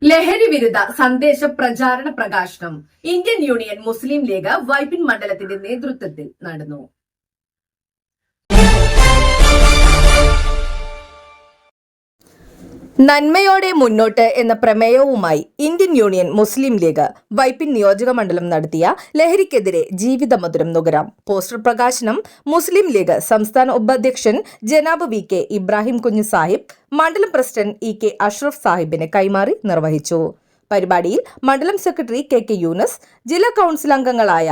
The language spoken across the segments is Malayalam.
ലഹരി വിരുദ്ധ സന്ദേശ പ്രചാരണ പ്രകാശനം ഇന്ത്യൻ യൂണിയൻ മുസ്ലിം ലീഗ് വൈപ്പിൻ മണ്ഡലത്തിന്റെ നേതൃത്വത്തിൽ നടന്നു. നന്മയോടെ മുന്നോട്ട് എന്ന പ്രമേയവുമായി ഇന്ത്യൻ യൂണിയൻ മുസ്ലിം ലീഗ് വൈപ്പിൻ നിയോജക മണ്ഡലം നടത്തിയ ലഹരിക്കെതിരെ ജീവിതമധുരം നുകരാം പോസ്റ്റർ പ്രകാശനം മുസ്ലിം ലീഗ് സംസ്ഥാന ഉപാധ്യക്ഷൻ ജനാബ് വി.കെ. ഇബ്രാഹിം കുഞ്ഞ് സാഹിബ്, മണ്ഡലം പ്രസിഡന്റ് ഇ.കെ. അഷ്റഫ് സാഹിബിന് കൈമാറി നിർവഹിച്ചു. പരിപാടിയിൽ മണ്ഡലം സെക്രട്ടറി കെ.കെ. യൂനസ്, ജില്ലാ കൌൺസിൽ അംഗങ്ങളായ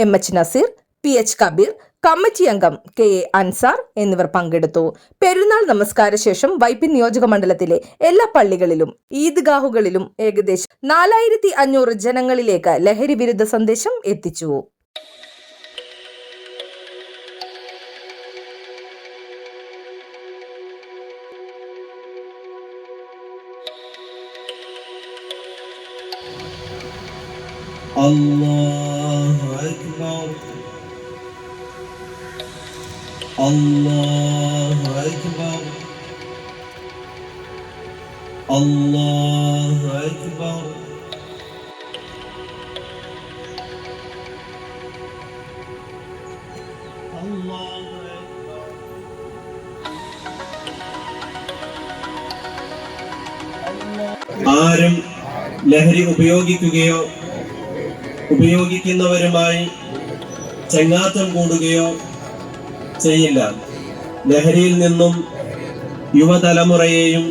എം.എച്ച്. നസീർ, പി.എച്ച്. കബീർ, കമ്മിറ്റി അംഗം കെ.എ. അൻസാർ എന്നിവർ പങ്കെടുത്തു. പെരുന്നാൾ നമസ്കാര ശേഷം വൈപ്പിൻ നിയോജക മണ്ഡലത്തിലെ എല്ലാ പള്ളികളിലും ഈദ്ഗാഹുകളിലും ഏകദേശം 4500 ജനങ്ങളിലേക്ക് ലഹരി വിരുദ്ധ സന്ദേശം എത്തിച്ചു. അല്ലാഹു അക്ബർ അല്ലാഹു അക്ബർ അല്ലാഹു അക്ബർ അല്ലാഹു അക്ബർ. ആരും ലഹരി ഉപയോഗിക്കുകയോ ഉപയോഗിക്കുന്നവരുമായി ചങ്ങാത്തം കൂടുകയോ ചെയ്യില്ല. ലഹരിയിൽ നിന്നും യുവതലമുറയെയും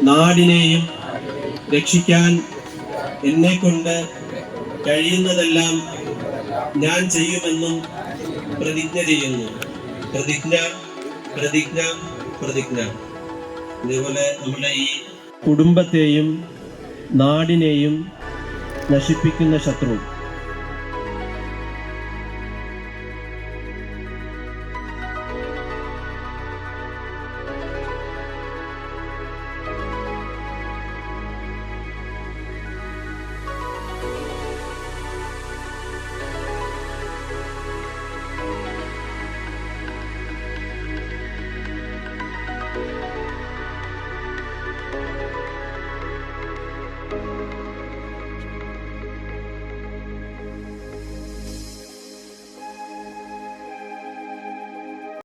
നാടിനെയും രക്ഷിക്കാൻ എന്നെക്കൊണ്ട് കഴിയുന്നതെല്ലാം ഞാൻ ചെയ്യുമെന്നും പ്രതിജ്ഞ ചെയ്യുന്നു. പ്രതിജ്ഞ പ്രതിജ്ഞ പ്രതിജ്ഞ. ഇതേപോലെ നമ്മുടെ ഈ കുടുംബത്തെയും നാടിനെയും നശിപ്പിക്കുന്ന ശത്രു